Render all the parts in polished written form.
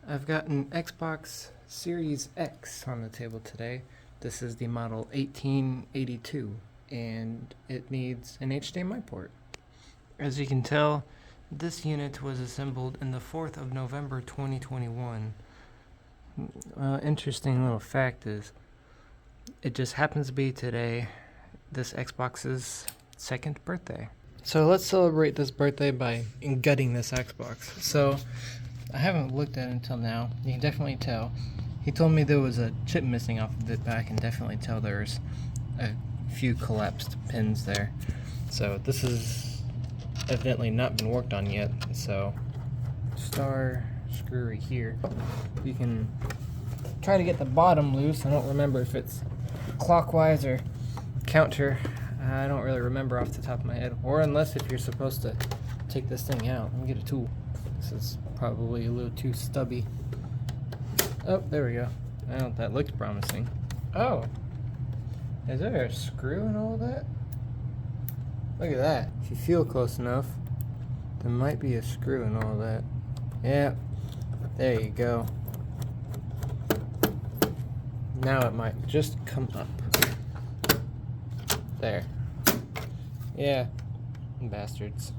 I've got an Xbox Series X on the table today. This is the model 1882, and it needs an HDMI port. As you can tell, this unit was assembled in the 4th of November 2021. Interesting little fact is, it just happens to be today, this Xbox's 2nd birthday. So let's celebrate this birthday by gutting this Xbox. So I haven't looked at it until now. You can definitely tell. He told me there was a chip missing off of it, but I can definitely tell there's a few collapsed pins there. So this has evidently not been worked on yet. So star screw right here. You can try to get the bottom loose. I don't remember if it's clockwise or counter. I don't really remember off the top of my head. Or unless if you're supposed to take this thing out. Let me get a tool. This is probably a little too stubby. Oh, there we go. Well, that looked promising. Oh, is there a screw in all of that? Look at that. If you feel close enough, there might be a screw in all of that. Yeah, there you go. Now it might just come up. There. Yeah, bastards.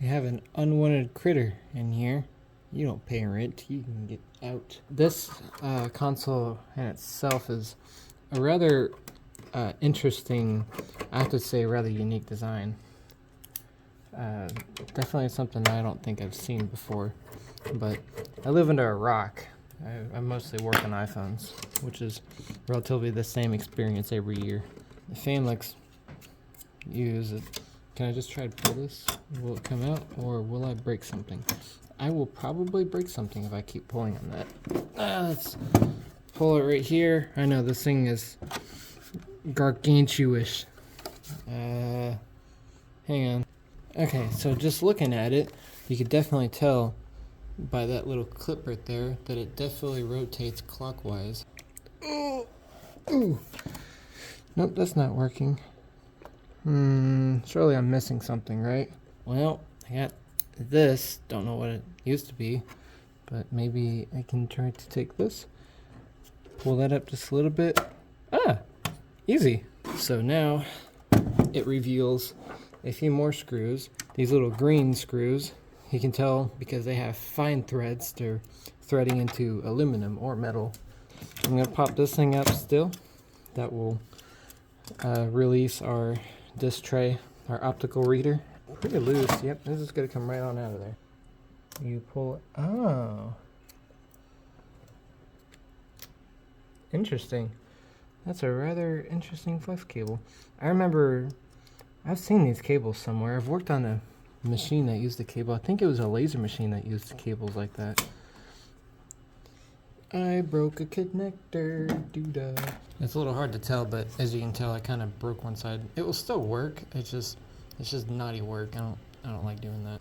We have an unwanted critter in here. You don't pay rent, you can get out. This console in itself is a rather interesting, I have to say, rather unique design. Definitely something I don't think I've seen before. But I live under a rock. I mostly work on iPhones, which is relatively the same experience every year. The fan looks used. Can I just try to pull this? Will it come out, or will I break something? I will probably break something if I keep pulling on that. Let's pull it right here. I know this thing is gargantuous. Hang on. Okay, so just looking at it, you can definitely tell by that little clip right there that it definitely rotates clockwise. Ooh. Nope, that's not working. Surely I'm missing something, right? Well, I got this. Don't know what it used to be, but maybe I can try to take this, pull that up just a little bit. Easy. So now it reveals a few more screws. These little green screws, you can tell because they have fine threads. They're threading into aluminum or metal. I'm gonna pop this thing up still. That will release our disc tray, our optical reader. Pretty loose. Yep, this is gonna come right on out of there. You pull it. Oh, interesting. That's a rather interesting flex cable. I remember I've seen these cables somewhere. I've worked on a machine that used the cable. I think it was a laser machine that used the cables like that. I broke a connector. Doo-dah. It's a little hard to tell, but as you can tell, I kind of broke one side. It will still work. It's just naughty work. I don't like doing that.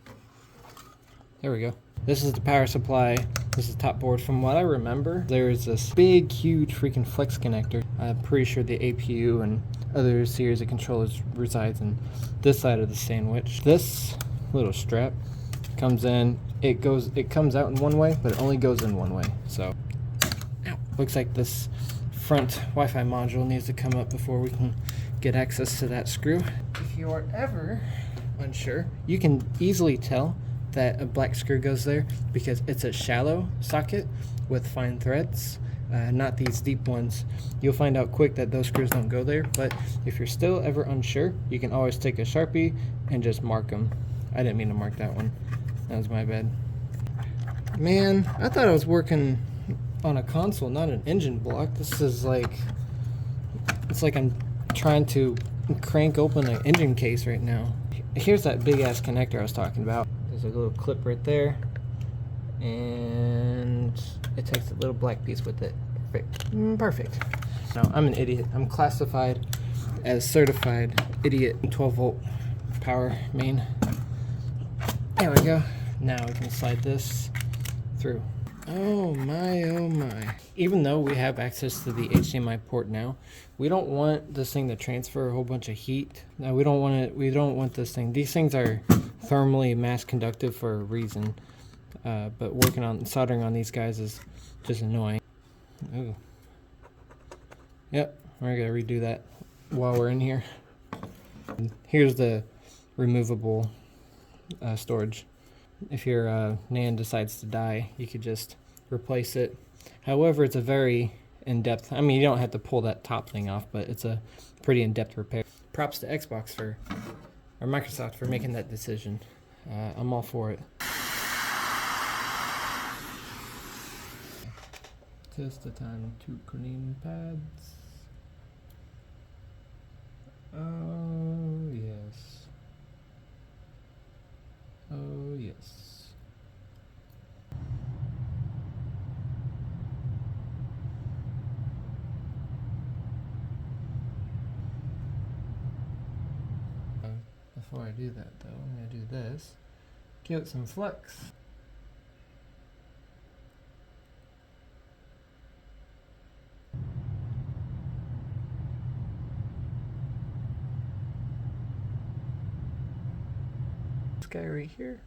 There we go. This is the power supply. This is the top board. From what I remember, there's this big, huge freaking flex connector. I'm pretty sure the APU and other series of controllers resides in this side of the sandwich. This little strap comes in. It comes out in one way, but it only goes in one way. So, looks like this front Wi-Fi module needs to come up before we can get access to that screw. If you are ever unsure, you can easily tell that a black screw goes there because it's a shallow socket with fine threads, not these deep ones. You'll find out quick that those screws don't go there, but if you're still ever unsure, you can always take a Sharpie and just mark them. I didn't mean to mark that one. That was my bad. Man, I thought I was working on a console, not an engine block. This is like, it's like I'm trying to crank open an engine case right now. Here's that big ass connector I was talking about. There's a little clip right there, and it takes a little black piece with it. Perfect. No, I'm an idiot. I'm classified as certified idiot. 12 volt power main. There we go. Now we can slide this through. Oh my, oh my. Even though we have access to the HDMI port now, we don't want this thing to transfer a whole bunch of heat. No, we don't want this thing. These things are thermally mass conductive for a reason. but working on soldering on these guys is just annoying. Ooh. Yep, we're gonna redo that while we're in here. Here's the removable storage. If your NAND decides to die, you could just replace it. However, it's a very in-depth, I mean, you don't have to pull that top thing off, but it's a pretty in-depth repair. Props to Xbox or Microsoft for making that decision. I'm all for it. Just the time to clean pads. Oh, yes. Oh, yes. Before I do that, though, I'm going to do this. Give it some flex. This guy right here.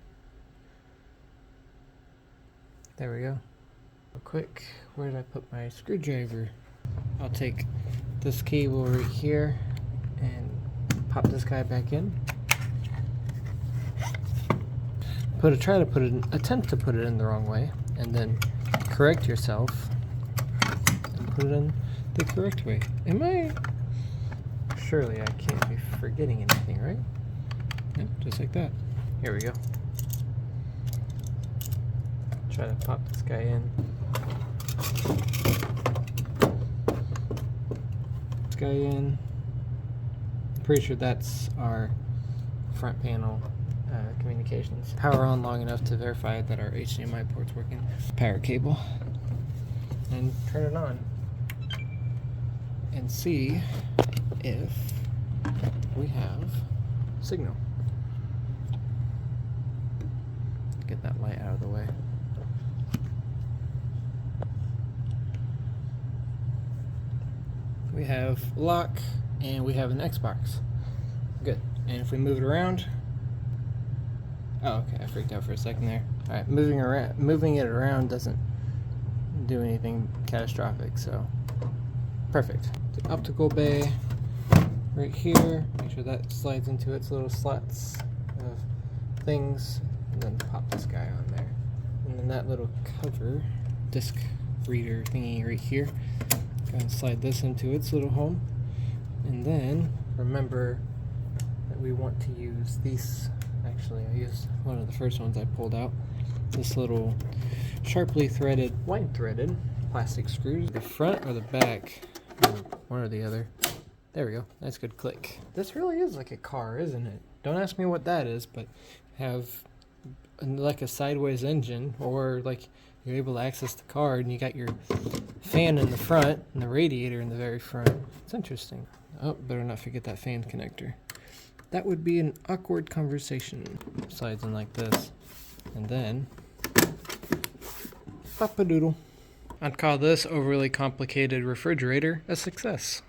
There we go. Real quick, where did I put my screwdriver? I'll take this cable right here and pop this guy back in. Attempt to put it in the wrong way, and then correct yourself and put it in the correct way. Surely I can't be forgetting anything, right? Yep, just like that. Here we go. Try to pop this guy in. This guy in. I'm pretty sure that's our front panel communications. Power on long enough to verify that our HDMI port's working. Power cable. And turn it on. And see if we have signal. Get that light out of the way. We have lock and we have an Xbox. Good. And if we move it around, oh, okay, I freaked out for a second there. All right, moving it around doesn't do anything catastrophic, so perfect. The optical bay right here. Make sure that slides into its little slots of things, and then pop this guy on there. And then that little cover, disc reader thingy right here. Go ahead and slide this into its little home, and then remember that we want to use these. Actually, I used one of the first ones I pulled out. This little sharply threaded, white threaded plastic screws. The front or the back, one or the other. There we go. Nice good click. This really is like a car, isn't it? Don't ask me what that is, but have like a sideways engine, or like you're able to access the car and you got your fan in the front and the radiator in the very front. It's interesting. Oh, better not forget that fan connector. That would be an awkward conversation. Slides in like this. And then, pop-a-doodle. I'd call this overly complicated refrigerator a success.